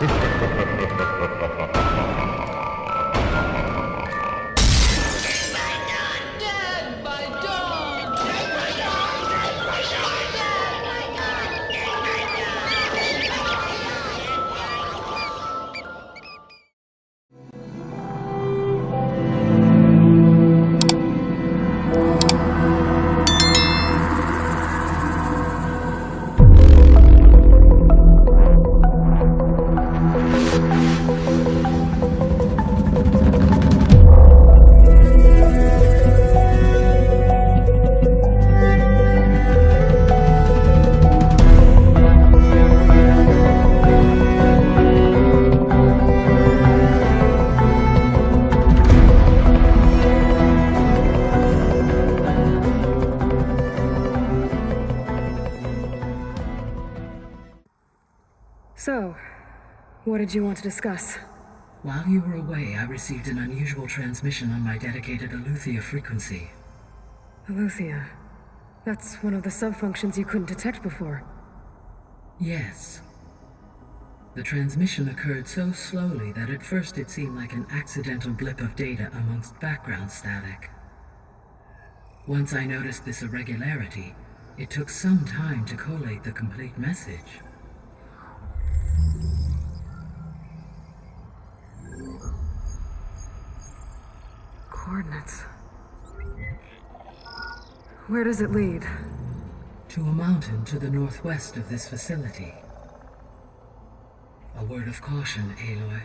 Dead by dawn! So, what did you want to discuss? While you were away, I received an unusual transmission on my dedicated Aletheia frequency. Aletheia. That's one of the sub-functions you couldn't detect before. Yes. The transmission occurred so slowly that at first it seemed like an accidental blip of data amongst background static. Once I noticed this irregularity, it took some time to collate the complete message. Coordinates. Where does it lead? To a mountain to the northwest of this facility. A word of caution, Aloy.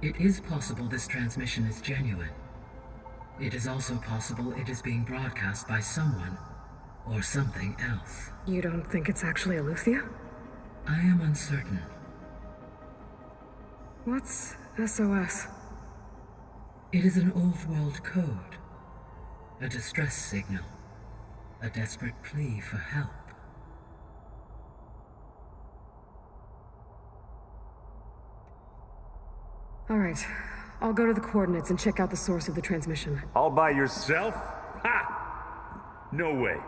It is possible this transmission is genuine. It is also possible it is being broadcast by someone or something else. You don't think it's actually Aletheia? I am uncertain. What's SOS? It is an old-world code. A distress signal. A desperate plea for help. All right. I'll go to the coordinates and check out the source of the transmission. All by yourself? Ha! No way.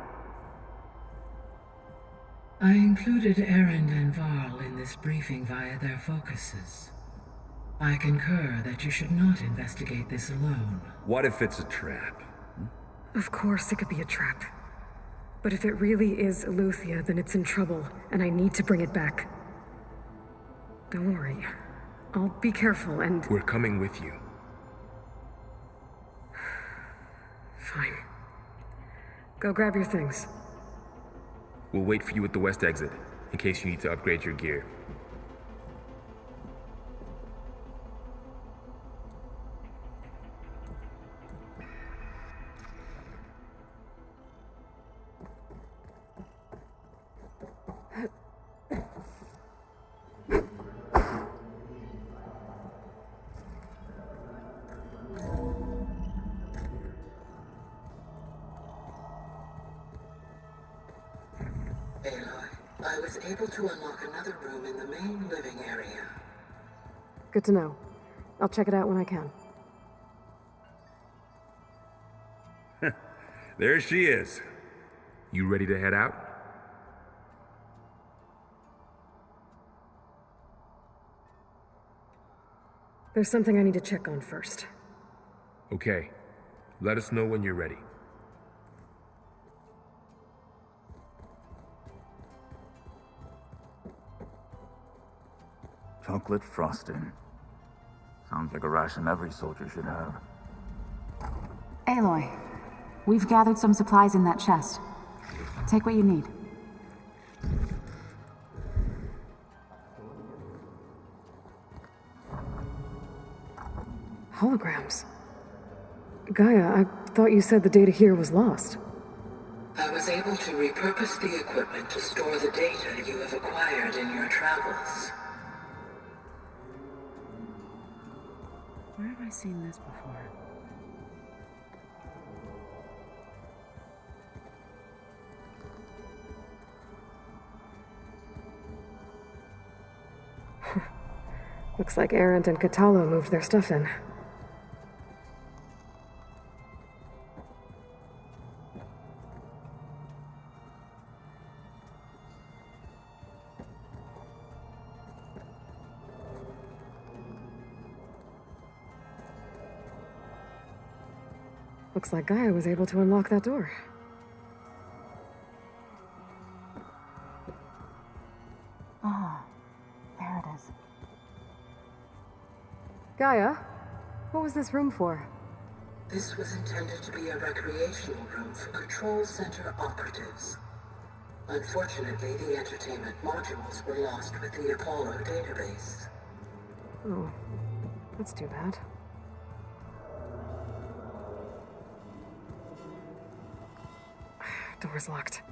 I included Erend and Varl in this briefing via their focuses. I concur that you should not investigate this alone. What if it's a trap? Of course it could be a trap. But if it really is Aletheia, then it's in trouble, and I need to bring it back. Don't worry. I'll be careful and... We're coming with you. Fine. Go grab your things. We'll wait for you at the west exit, in case you need to upgrade your gear. Aloy, I was able to unlock another room in the main living area. Good to know. I'll check it out when I can. There she is. You ready to head out? There's something I need to check on first. Okay. Let us know when you're ready. Chocolate frosting. Sounds like a ration every soldier should have. Aloy, we've gathered some supplies in that chest. Take what you need. Holograms. Gaia, I thought you said the data here was lost. I was able to repurpose the equipment to store the data you have acquired in your travels. Where have I seen this before? Looks like Erend and Katalo moved their stuff in. Looks like Gaia was able to unlock that door. Ah, there it is. Gaia, what was this room for? This was intended to be a recreational room for Control Center operatives. Unfortunately, the entertainment modules were lost with the Apollo database. Oh, that's too bad. Door's locked.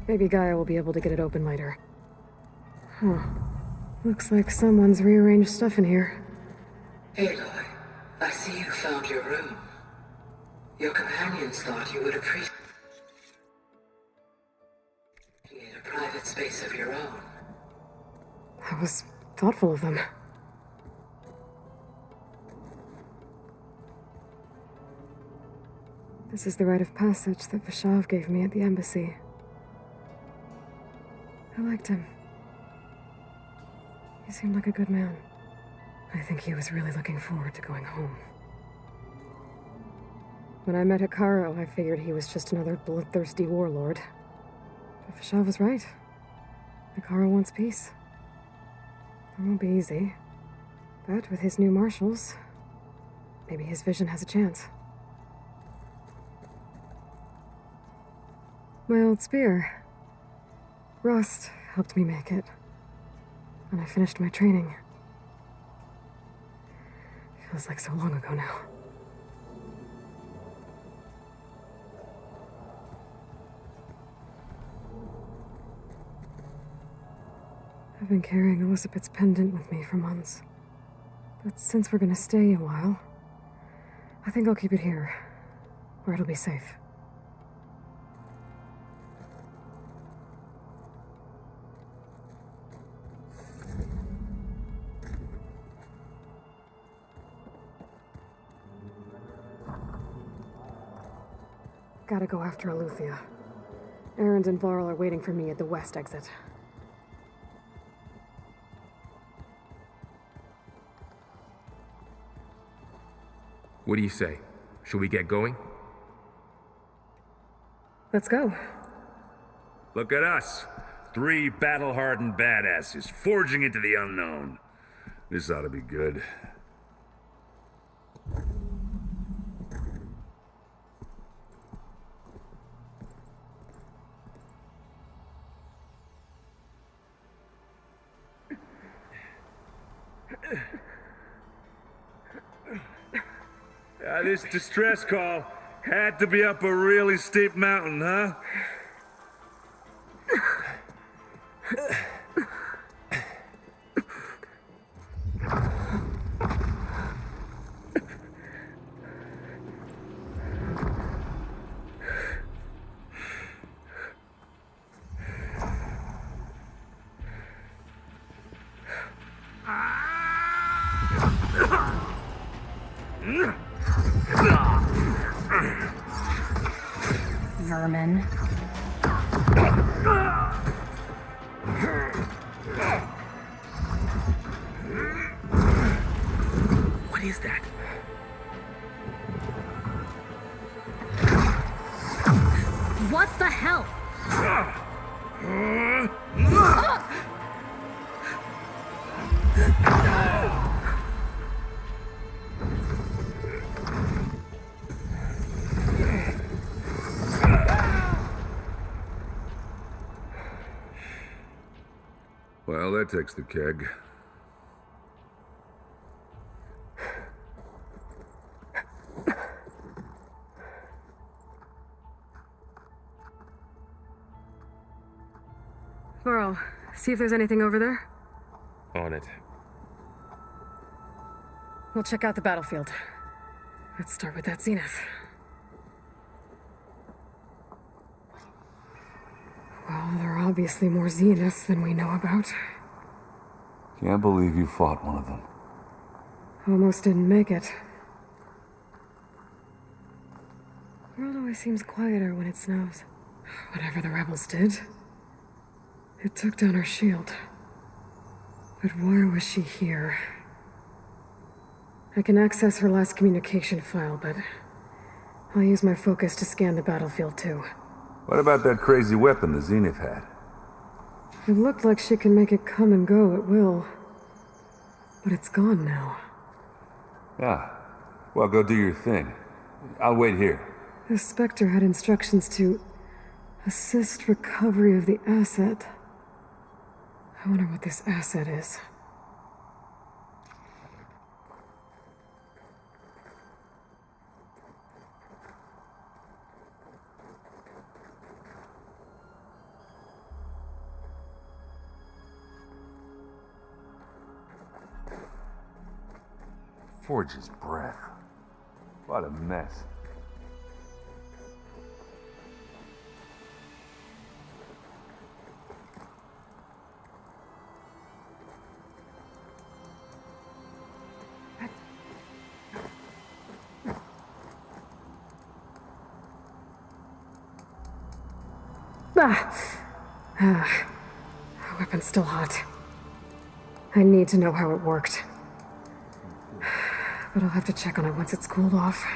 Maybe Gaia will be able to get it open later. Huh. Looks like someone's rearranged stuff in here. Aloy, I see you found your room. Your companions thought you would appreciate a private space of your own. That was thoughtful of them. This is the rite of passage that Vashav gave me at the embassy. I liked him. He seemed like a good man. I think he was really looking forward to going home. When I met Hekarro, I figured he was just another bloodthirsty warlord. But Vashav was right. Hekarro wants peace. It won't be easy. But with his new marshals, maybe his vision has a chance. My old spear. Rust helped me make it. When I finished my training. Feels like so long ago now. I've been carrying Elizabeth's pendant with me for months. But since we're gonna stay a while, I think I'll keep it here, where it'll be safe. Gotta go after Eleuthia. Erend and Varl are waiting for me at the west exit. What do you say? Should we get going? Let's go. Look at us. 3 battle-hardened badasses forging into the unknown. This ought to be good. This distress call had to be up a really steep mountain, huh? Vermin. What is that? What the hell? Well, that takes the keg. Varl, see if there's anything over there. On it. We'll check out the battlefield. Let's start with that zenith. Well, there are obviously more zeniths than we know about. Can't believe you fought one of them. Almost didn't make it. The world always seems quieter when it snows. Whatever the rebels did, it took down our shield. But why was she here? I can access her last communication file, but I'll use my focus to scan the battlefield too. What about that crazy weapon the Zenith had? It looked like she can make it come and go at will. But it's gone now. Ah, well, go do your thing. I'll wait here. The Spectre had instructions to assist recovery of the asset. I wonder what this asset is. Forge's breath. What a mess. The weapon's still hot. I need to know how it worked. But I'll have to check on it once it's cooled off.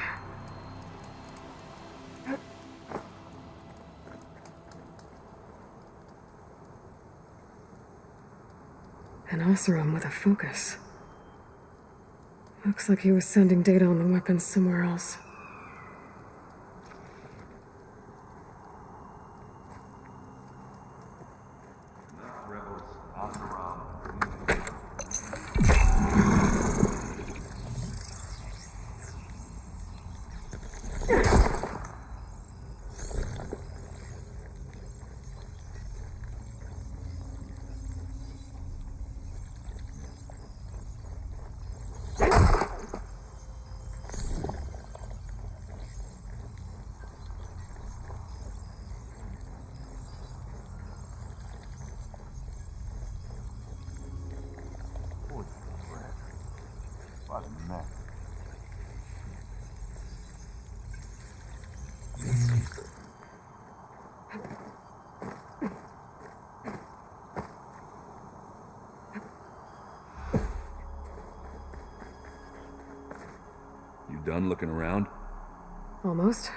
An Oseram with a focus. Looks like he was sending data on the weapons somewhere else. What a mess. You done looking around? Almost.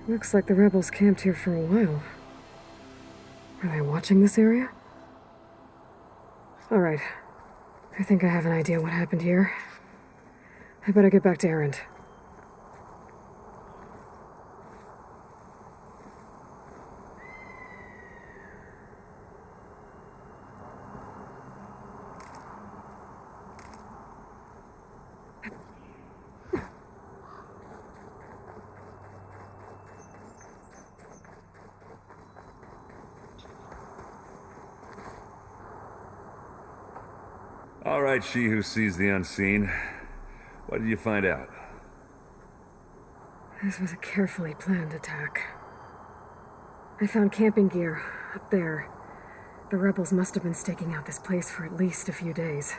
Looks like the rebels camped here for a while. Are they watching this area? Alright. I think I have an idea what happened here. I better get back to Erend. All right, she who sees the unseen. What did you find out? This was a carefully planned attack. I found camping gear up there. The rebels must have been staking out this place for at least a few days.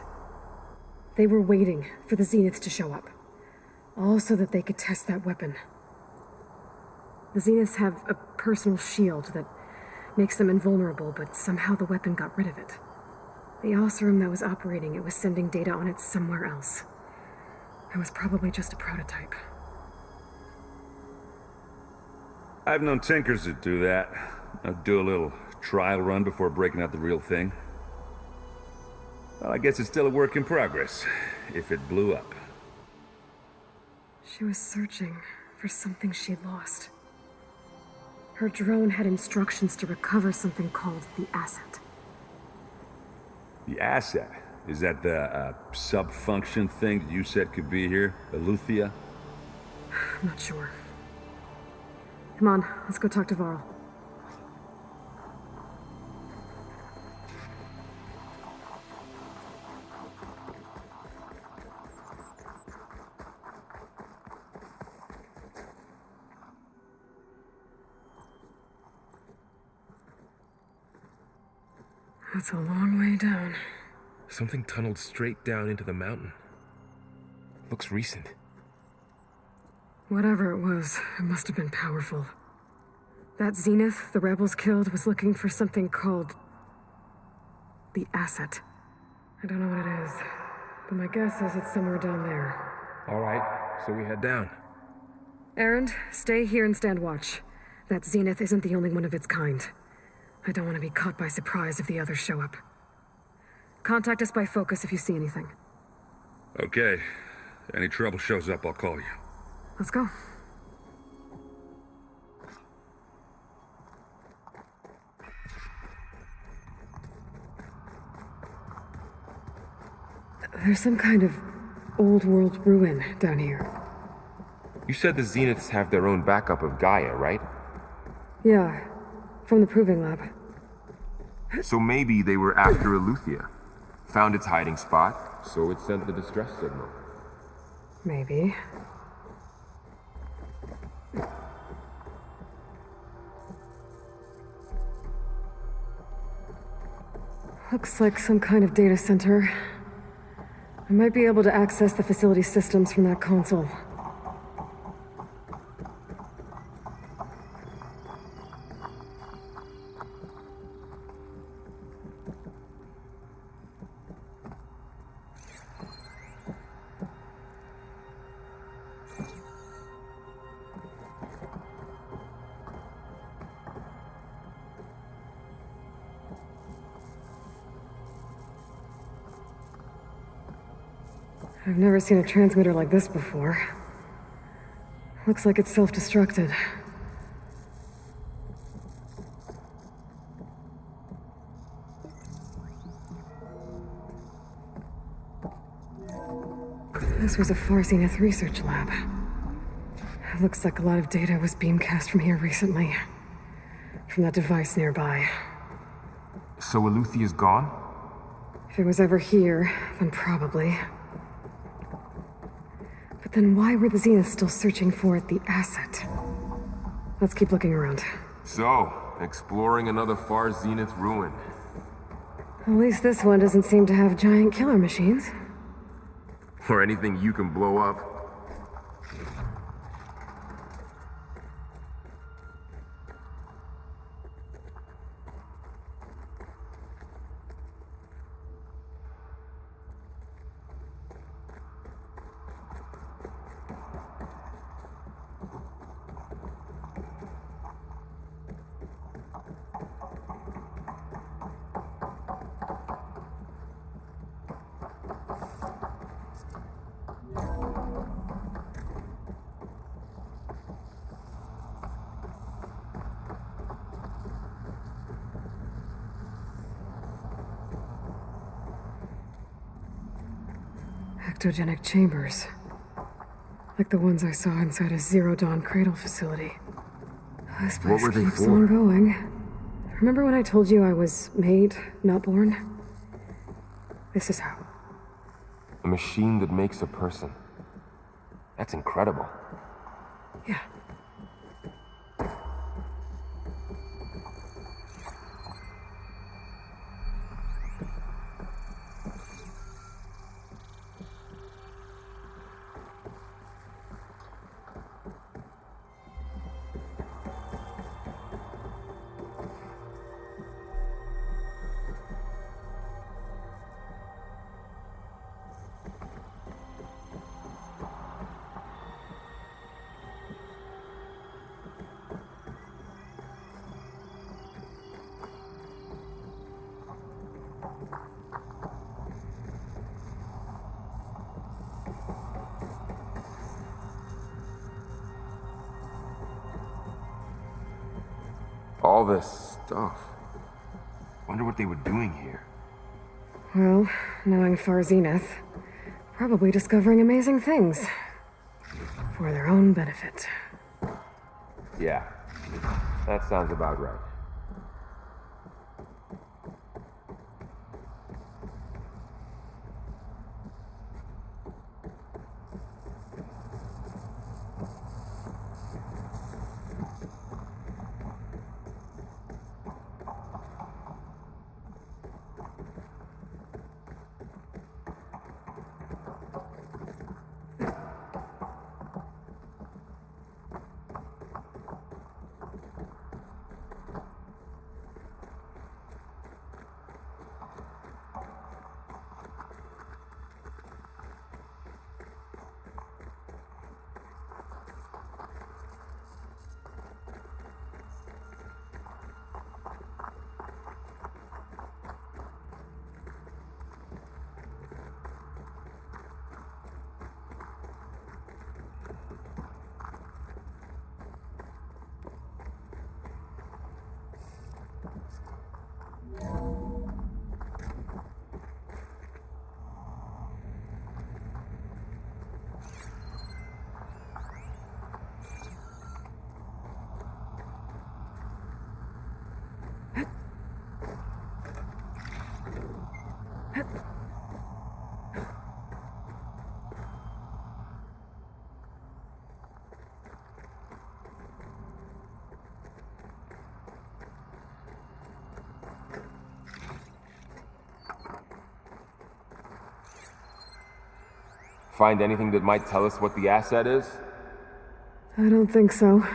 They were waiting for the Zeniths to show up. All so that they could test that weapon. The Zeniths have a personal shield that makes them invulnerable, but somehow the weapon got rid of it. The Oseram that was operating it was sending data on it somewhere else. It was probably just a prototype. I've known tinkers that do that. I'd do a little trial run before breaking out the real thing. Well, I guess it's still a work in progress, if it blew up. She was searching for something she'd lost. Her drone had instructions to recover something called the asset. The asset? Is that the sub-function thing that you said could be here? Eleuthia? I'm not sure. Come on, let's go talk to Varl. That's a long way down. Something tunneled straight down into the mountain. Looks recent. Whatever it was, it must have been powerful. That Zenith the rebels killed was looking for something called the Asset. I don't know what it is, but my guess is it's somewhere down there. All right, so we head down. Erend, stay here and stand watch. That Zenith isn't the only one of its kind. I don't want to be caught by surprise if the others show up. Contact us by focus if you see anything. Okay. Any trouble shows up, I'll call you. Let's go. There's some kind of old world ruin down here. You said the Zeniths have their own backup of Gaia, right? Yeah, from the Proving Lab. So maybe they were after Eleuthia. Found its hiding spot, so it sent the distress signal. Maybe. Looks like some kind of data center. I might be able to access the facility systems from that console. I've never seen a transmitter like this before. Looks like it's self-destructed. This was a Far Zenith research lab. It looks like a lot of data was beamcast from here recently. From that device nearby. So Eleuthia's gone? If it was ever here, then probably. But then why were the Zeniths still searching for the Asset? Let's keep looking around. So, exploring another Far Zenith ruin. At least this one doesn't seem to have giant killer machines. Or anything you can blow up. Ectogenic chambers. Like the ones I saw inside a Zero Dawn cradle facility. This place What were they keeps for? on going. Remember when I told you I was made, not born? This is how. A machine that makes a person. That's incredible. Yeah. All this stuff. Wonder what they were doing here. Well, knowing Far Zenith, probably discovering amazing things. For their own benefit. Yeah, that sounds about right. Find anything that might tell us what the asset is? I don't think so.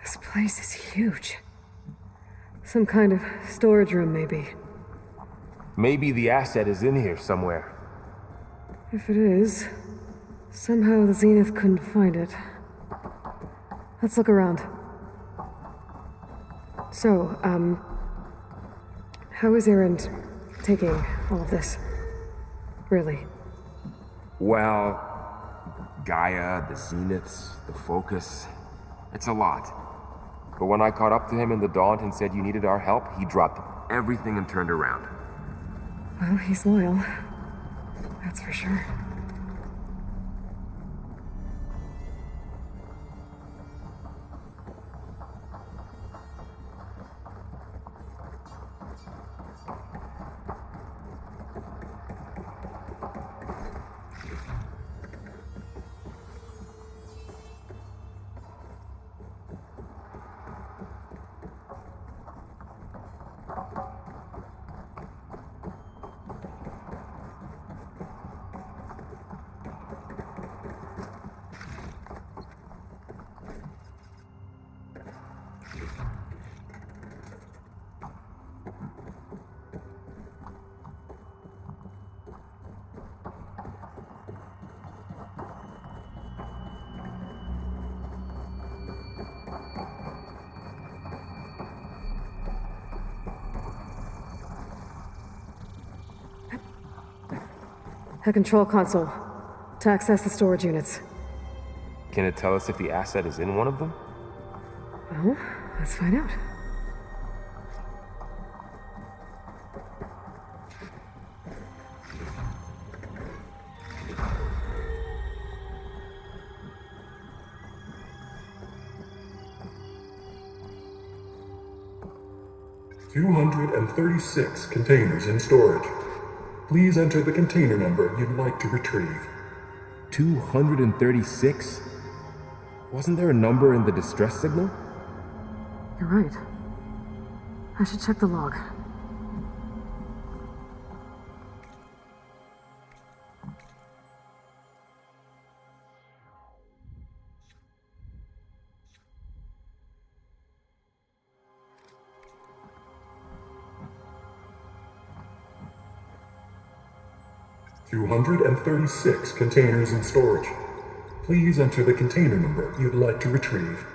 This place is huge. Some kind of storage room, maybe. Maybe the asset is in here somewhere. If it is, somehow the Zenith couldn't find it. Let's look around. So, how is Erend taking all of this? Really? Well, Gaia, the Zeniths, the Focus. It's a lot. But when I caught up to him in the Daunt and said you needed our help, he dropped everything and turned around. Well, he's loyal. That's for sure. A control console to access the storage units. Can it tell us if the asset is in one of them? Well, let's find out. $236 containers in storage. Please enter the container number you'd like to retrieve. 236? Wasn't there a number in the distress signal? You're right. I should check the log. $236 containers in storage. Please enter the container number you'd like to retrieve.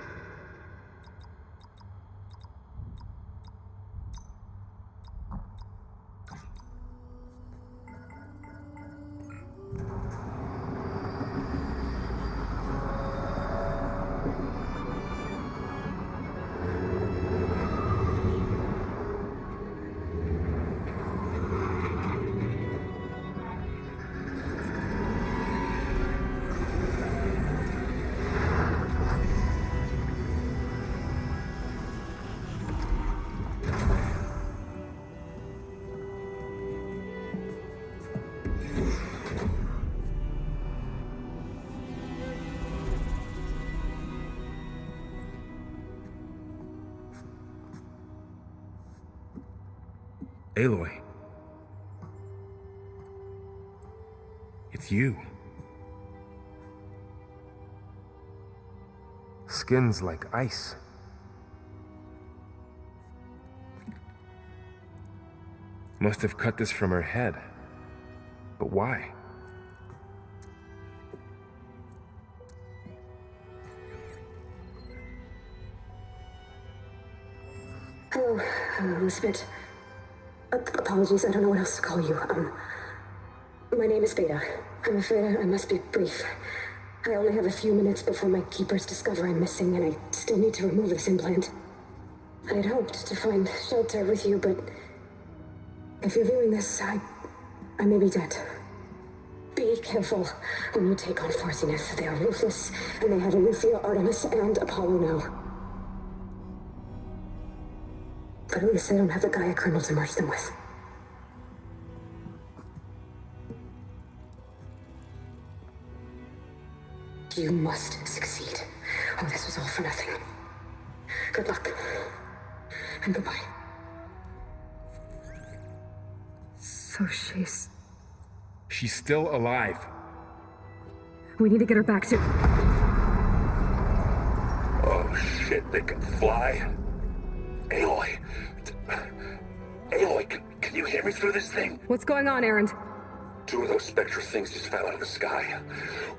Aloy. It's you. Skin's like ice. Must have cut this from her head. But why? Hello, Elizabeth. Apologies, I don't know what else to call you. My name is Beta. I'm afraid I must be brief. I only have a few minutes before my keepers discover I'm missing, and I still need to remove this implant. I had hoped to find shelter with you, but if you're viewing this, I may be dead. Be careful when you take on Far Zenith. They are ruthless, and they have Aletheia, Artemis, and Apollo now. But at least I don't have the Gaia kernel to merge them with. You must succeed. Oh, this was all for nothing. Good luck. And goodbye. So she's... She's still alive. We need to get her back to... Oh shit, they can fly? Aloy! Aloy, can you hear me through this thing? What's going on, Erend? Two of those Spectre things just fell out of the sky.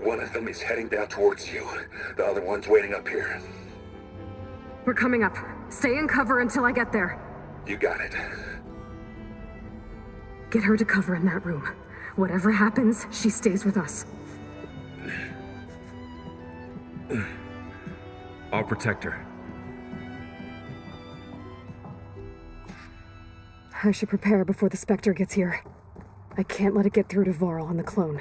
One of them is heading down towards you. The other one's waiting up here. We're coming up. Stay in cover until I get there. You got it. Get her to cover in that room. Whatever happens, she stays with us. I'll protect her. I should prepare before the Spectre gets here. I can't let it get through to Varl and the clone.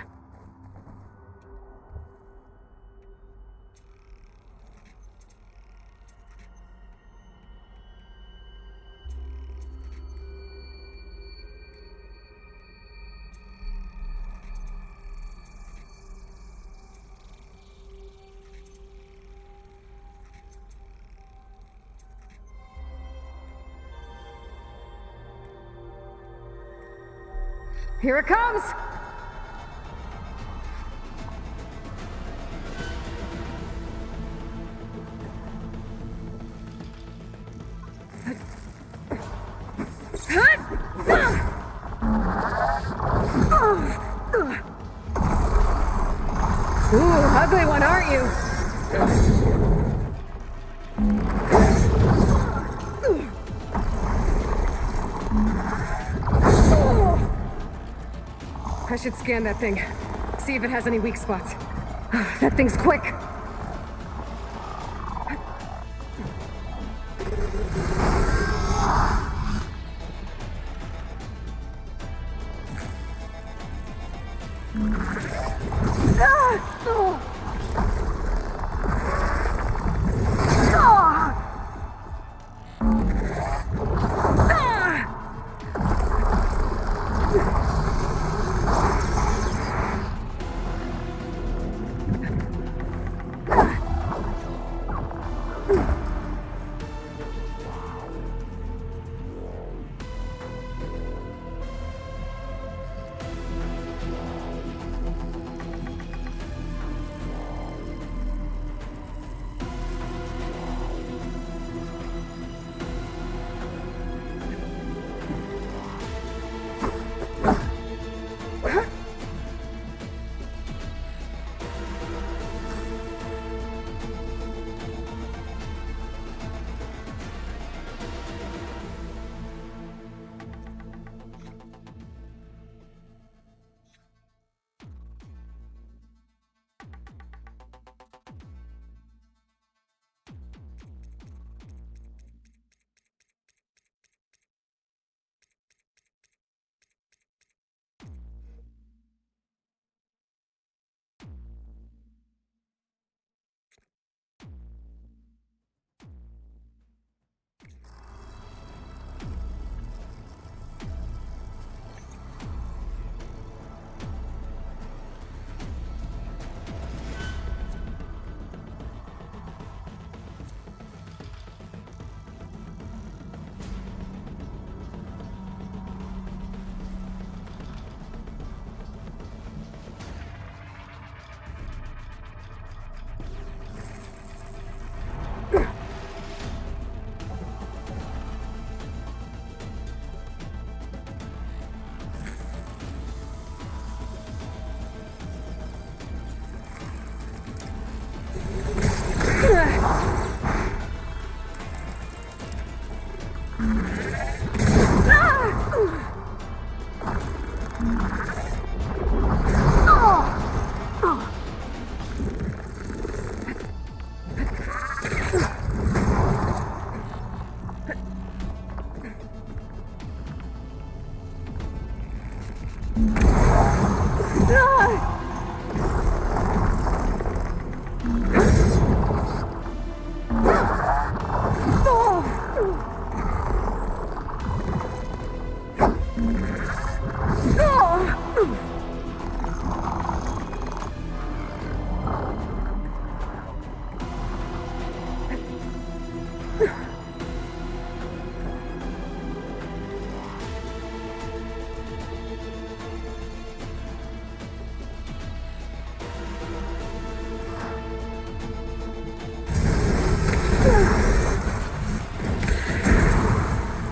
Here it comes! Ooh, ugly one, aren't you? I should scan that thing. See if it has any weak spots. That thing's quick!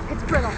It's brittle.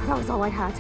That was all I had.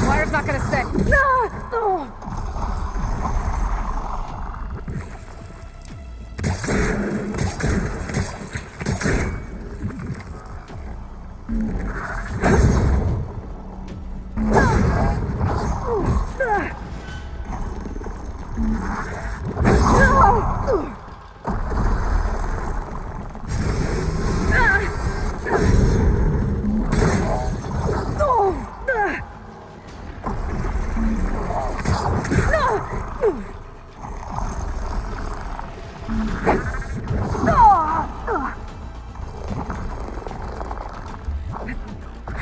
Wire's not gonna stay.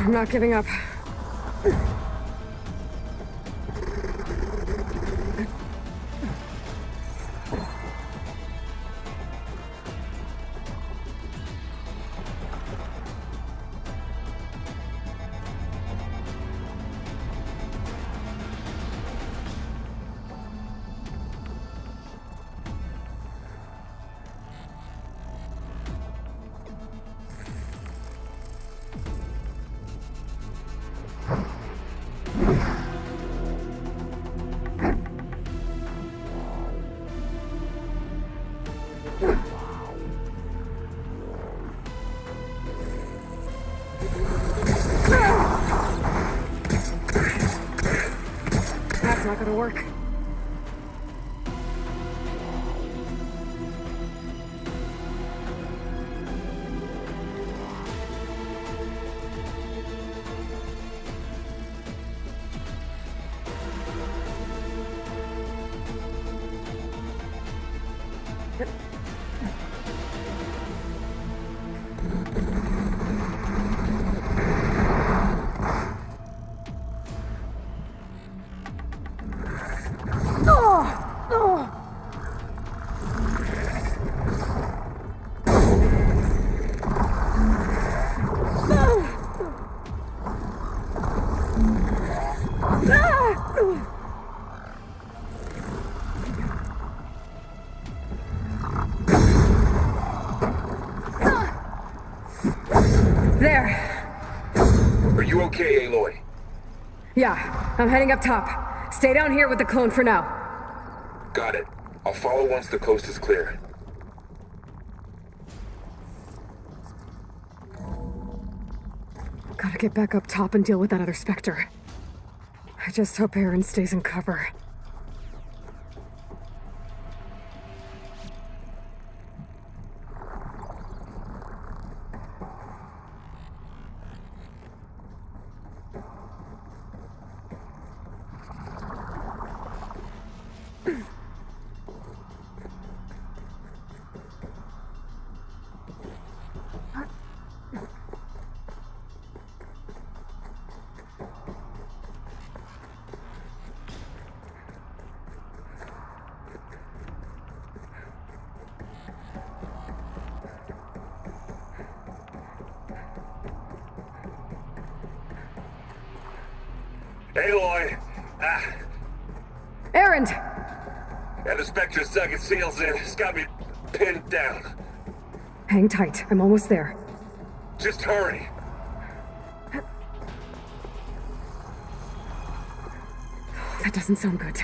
I'm not giving up. That's not gonna work. There. Are you okay, Aloy? Yeah, I'm heading up top. Stay down here with the clone for now. Got it. I'll follow once the coast is clear. Gotta get back up top and deal with that other Spectre. I just hope Aaron stays in cover. Aloy! Erend! And the Spectre's dug its heels in. It's got me pinned down. Hang tight. I'm almost there. Just hurry. That doesn't sound good.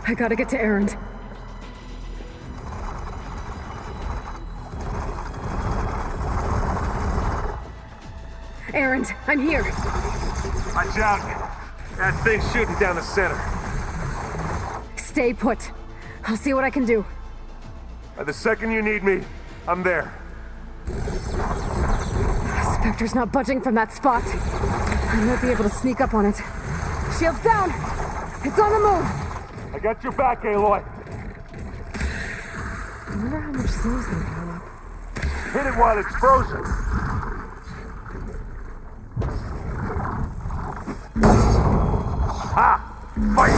I gotta get to Erend. Erend, I'm here. Watch out. That thing's shooting down the center. Stay put. I'll see what I can do. The second you need me, I'm there. Spectre's not budging from that spot. I might be able to sneak up on it. Shields down! It's on the move! I got your back, Aloy. I wonder how much snow's gonna pile up. Hit it while it's frozen. Ha! Fight!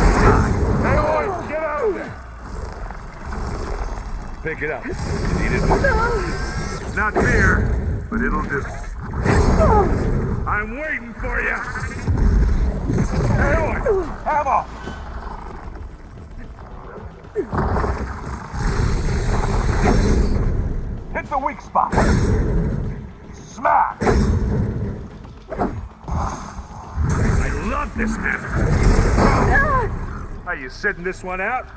Aloy, get out of there! Pick it up. You need it? Not fear, but it'll do. I'm waiting for you! Aloy! Ammo! Hit the weak spot! Smash! I love this method! Are you sitting this one out?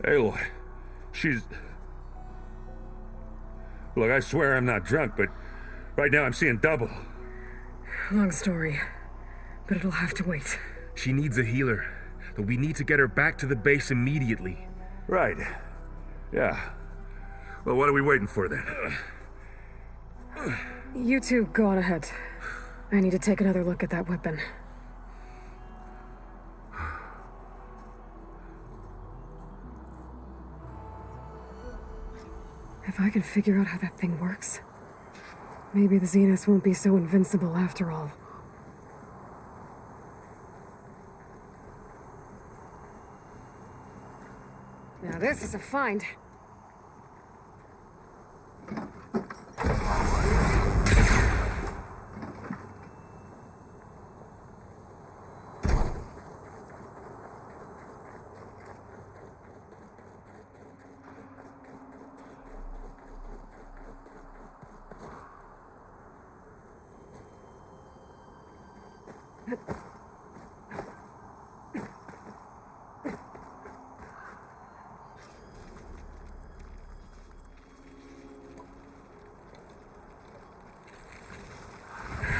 Aloy, she's... Look, I swear I'm not drunk, but right now I'm seeing double. Long story, but it'll have to wait. She needs a healer, but we need to get her back to the base immediately. Right. Yeah. Well, what are we waiting for then? You two go on ahead. I need to take another look at that weapon. If I can figure out how that thing works, maybe the Zeniths won't be so invincible after all. Now this is a find.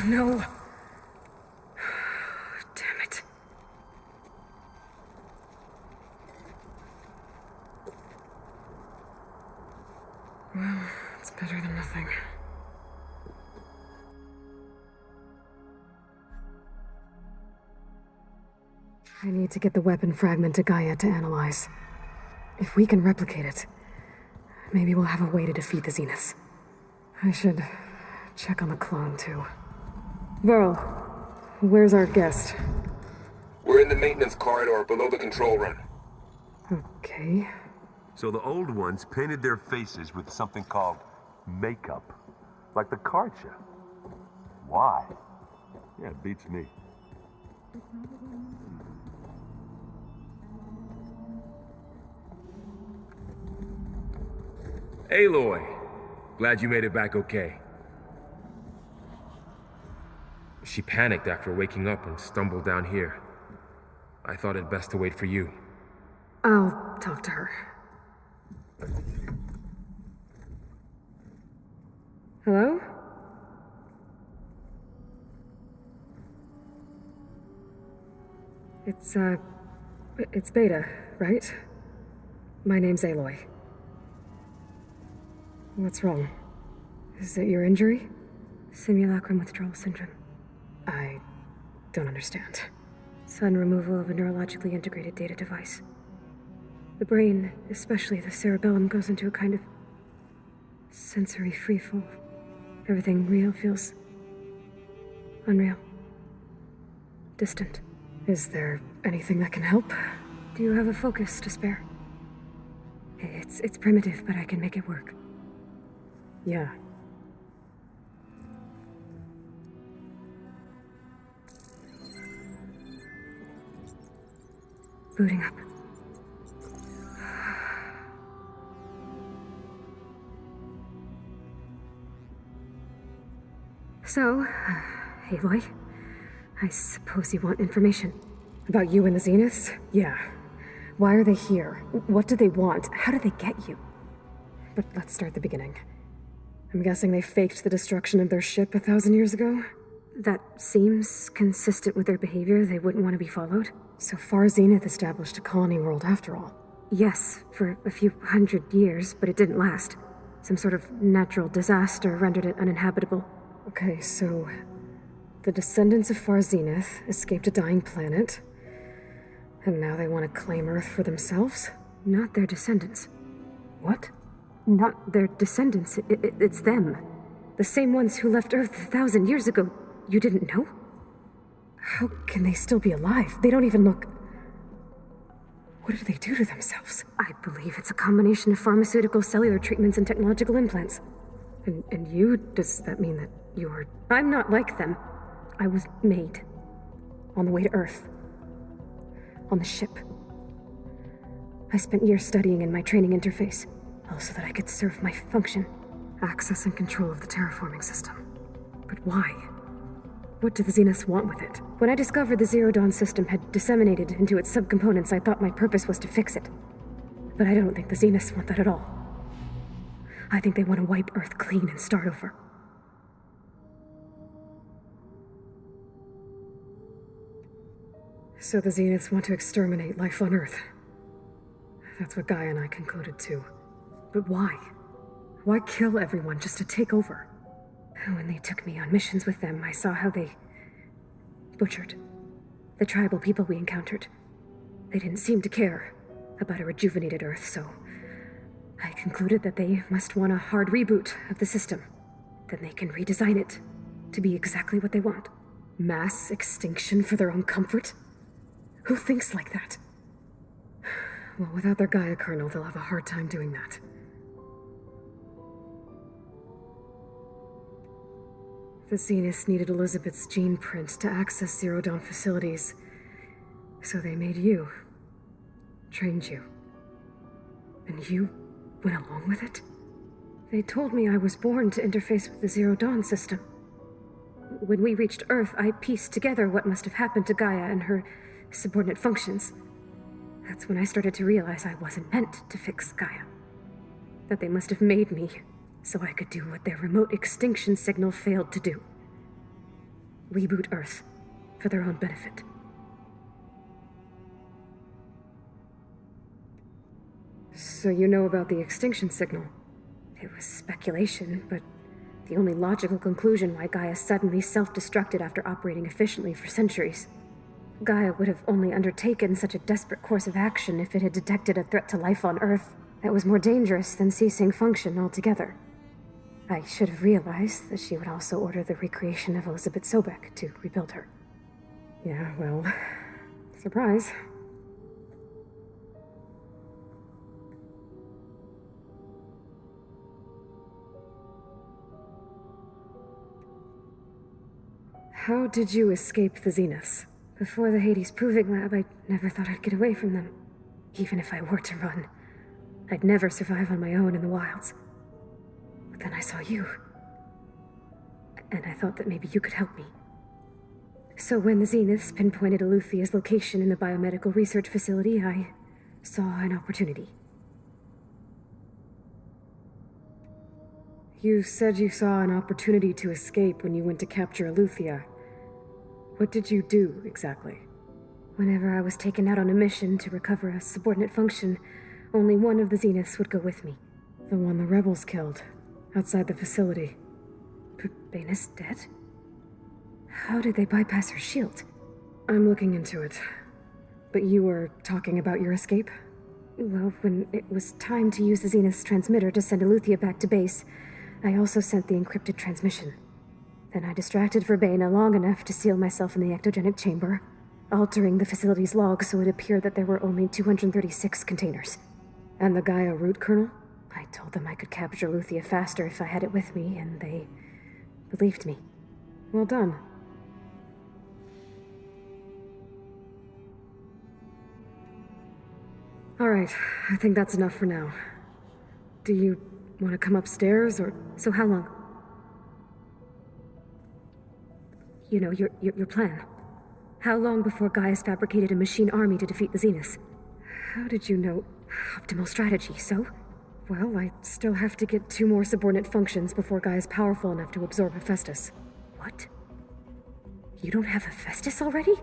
No. Damn it. Well, it's better than nothing. I need to get the weapon fragment to Gaia to analyze. If we can replicate it, maybe we'll have a way to defeat the Zeniths. I should check on the clone, too. Varl, where's our guest? We're in the maintenance corridor below the control room. Okay. So the old ones painted their faces with something called makeup. Like the Karcha. Why? Yeah, it beats me. Aloy, glad you made it back okay. She panicked after waking up and stumbled down here. I thought it best to wait for you. I'll talk to her. Hello? It's Beta, right? My name's Aloy. What's wrong? Is it your injury? Simulacrum withdrawal syndrome. I don't understand. Sudden removal of a neurologically integrated data device. The brain, especially the cerebellum, goes into a kind of sensory freefall. Everything real feels unreal. Distant. Is there anything that can help? Do you have a focus to spare? It's primitive, but I can make it work. Yeah. Booting up. So, Aloy, I suppose you want information. About you and the Zeniths? Yeah. Why are they here? What do they want? How did they get you? But let's start at the beginning. I'm guessing they faked the destruction of their ship 1,000 years ago? That seems consistent with their behavior. They wouldn't want to be followed. So far, Zenith established a colony world after all. Yes, for a few hundred years, but it didn't last. Some sort of natural disaster rendered it uninhabitable. Okay, so the descendants of Far Zenith escaped a dying planet, and now they want to claim Earth for themselves? Not their descendants. What? Not their descendants. It's them. The same ones who left Earth 1,000 years ago. You didn't know? How can they still be alive? They don't even look... What did they do to themselves? I believe it's a combination of pharmaceutical, cellular treatments, and technological implants. And you? Does that mean that you're... I'm not like them. I was made. On the way to Earth. On the ship. I spent years studying in my training interface, all so that I could serve my function. Access and control of the terraforming system. But why? What do the Zeniths want with it? When I discovered the Zero Dawn system had disseminated into its subcomponents, I thought my purpose was to fix it. But I don't think the Zeniths want that at all. I think they want to wipe Earth clean and start over. So the Zeniths want to exterminate life on Earth. That's what Gaia and I concluded too. But why? Why kill everyone just to take over? When they took me on missions with them, I saw how they butchered the tribal people we encountered. They didn't seem to care about a rejuvenated Earth, so I concluded that they must want a hard reboot of the system. Then they can redesign it to be exactly what they want. Mass extinction for their own comfort? Who thinks like that? Well, without their Gaia kernel, they'll have a hard time doing that. The Zeniths needed Elizabeth's gene print to access Zero Dawn facilities, so they made you. Trained you. And you went along with it? They told me I was born to interface with the Zero Dawn system. When we reached Earth, I pieced together what must have happened to Gaia and her subordinate functions. That's when I started to realize I wasn't meant to fix Gaia. That they must have made me so I could do what their remote extinction signal failed to do. Reboot Earth for their own benefit. So you know about the extinction signal? It was speculation, but the only logical conclusion why Gaia suddenly self-destructed after operating efficiently for centuries. Gaia would have only undertaken such a desperate course of action if it had detected a threat to life on Earth that was more dangerous than ceasing function altogether. I should have realized that she would also order the recreation of Elizabeth Sobek to rebuild her. Yeah, well, surprise. How did you escape the Zeniths? Before the Hades Proving Lab, I never thought I'd get away from them. Even if I were to run, I'd never survive on my own in the wilds. But then I saw you. And I thought that maybe you could help me. So when the Zeniths pinpointed Eluthia's location in the biomedical research facility, I saw an opportunity. You said you saw an opportunity to escape when you went to capture Eluthia. What did you do, exactly? Whenever I was taken out on a mission to recover a subordinate function, only one of the Zeniths would go with me. The one the rebels killed, outside the facility. But Baina's dead? How did they bypass her shield? I'm looking into it. But you were talking about your escape? Well, when it was time to use the Zenith's transmitter to send Eleuthia back to base, I also sent the encrypted transmission. Then I distracted Verbena long enough to seal myself in the ectogenic chamber, altering the facility's log so it appeared that there were only 236 containers. And the Gaia root kernel? I told them I could capture Eleuthia faster if I had it with me, and they believed me. Well done. All right, I think that's enough for now. Do you want to come upstairs, or... So how long? You know, your plan. How long before Gaia's fabricated a machine army to defeat the Zeniths? How did you know? Optimal strategy, so? Well, I still have to get 2 more subordinate functions before Gaia's powerful enough to absorb Hephaestus. What? You don't have Hephaestus already?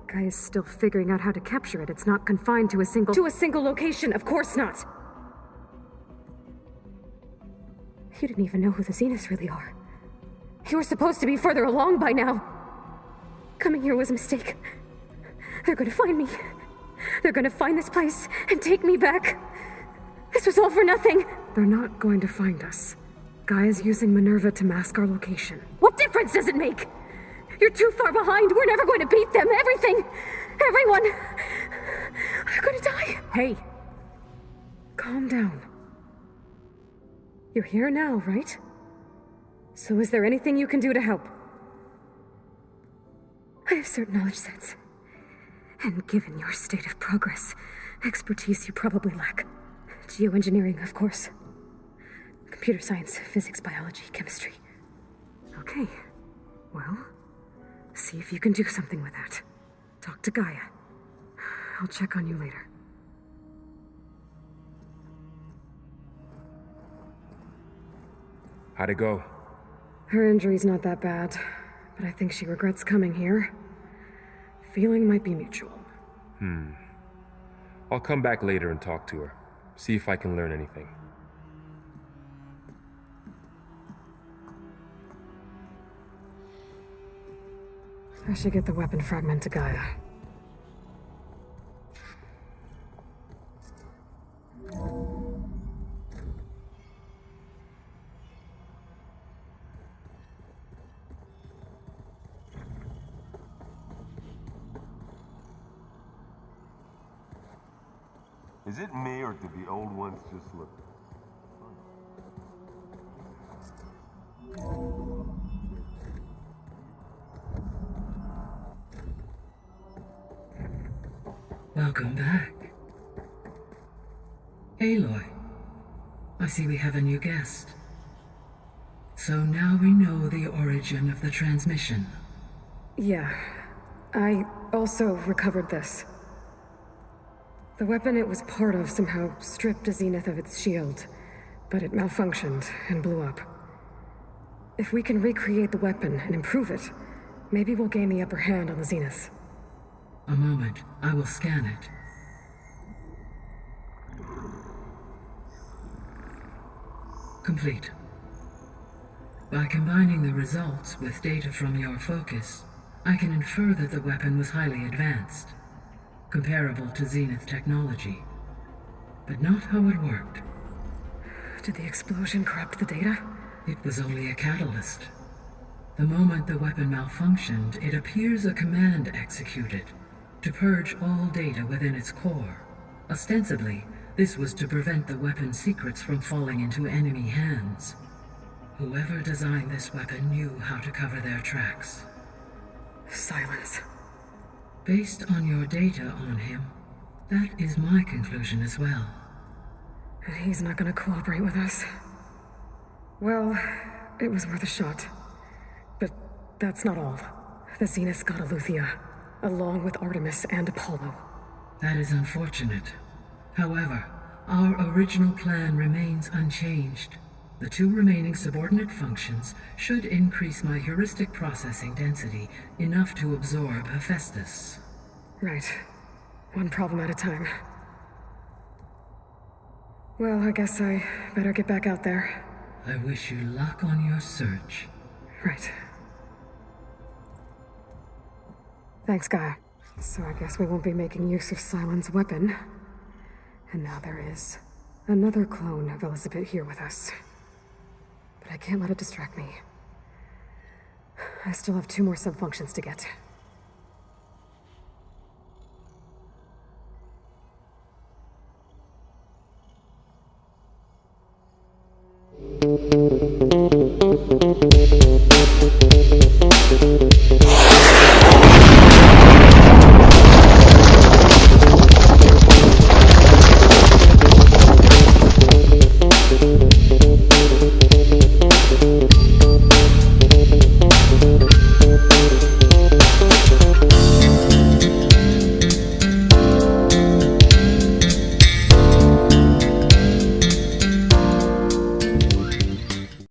Gaia's still figuring out how to capture it. It's not confined to a single... To a single location, of course not! You didn't even know who the Zeniths really are. You were supposed to be further along by now. Coming here was a mistake. They're gonna find me. They're gonna find this place and take me back. This was all for nothing. They're not going to find us. Gaia's using Minerva to mask our location. What difference does it make? You're too far behind. We're never going to beat them. Everything. Everyone. They're gonna die. Hey. Calm down. You're here now, right? So is there anything you can do to help? I have certain knowledge sets. And given your state of progress, expertise you probably lack. Geoengineering, of course. Computer science, physics, biology, chemistry. Okay. Well, see if you can do something with that. Talk to Gaia. I'll check on you later. How'd it go? Her injury's not that bad, but I think she regrets coming here. Feeling might be mutual. I'll come back later and talk to her. See if I can learn anything. I should get the weapon fragment to Gaia. Is it me, or did the old ones just look... Welcome back. Aloy, I see we have a new guest. So now we know the origin of the transmission. Yeah. I also recovered this. The weapon it was part of somehow stripped a Zenith of its shield, but it malfunctioned and blew up. If we can recreate the weapon and improve it, maybe we'll gain the upper hand on the Zeniths. A moment, I will scan it. Complete. By combining the results with data from your focus, I can infer that the weapon was highly advanced, comparable to Zenith technology, but not how it worked. Did the explosion corrupt the data? It was only a catalyst. The moment the weapon malfunctioned, it appears a command executed to purge all data within its core. Ostensibly, this was to prevent the weapon's secrets from falling into enemy hands. Whoever designed this weapon knew how to cover their tracks. Silence. Based on your data on him, that is my conclusion as well. And he's not gonna cooperate with us. Well, it was worth a shot. But that's not all. The Zeniths got Eleuthia, along with Artemis and Apollo. That is unfortunate. However, our original plan remains unchanged. The 2 remaining subordinate functions should increase my heuristic processing density enough to absorb Hephaestus. Right. One problem at a time. Well, I guess I better get back out there. I wish you luck on your search. Right. Thanks, Gaia. So I guess we won't be making use of Sylens' weapon. And now there is another clone of Elizabeth here with us. But I can't let it distract me. I still have 2 more subfunctions to get.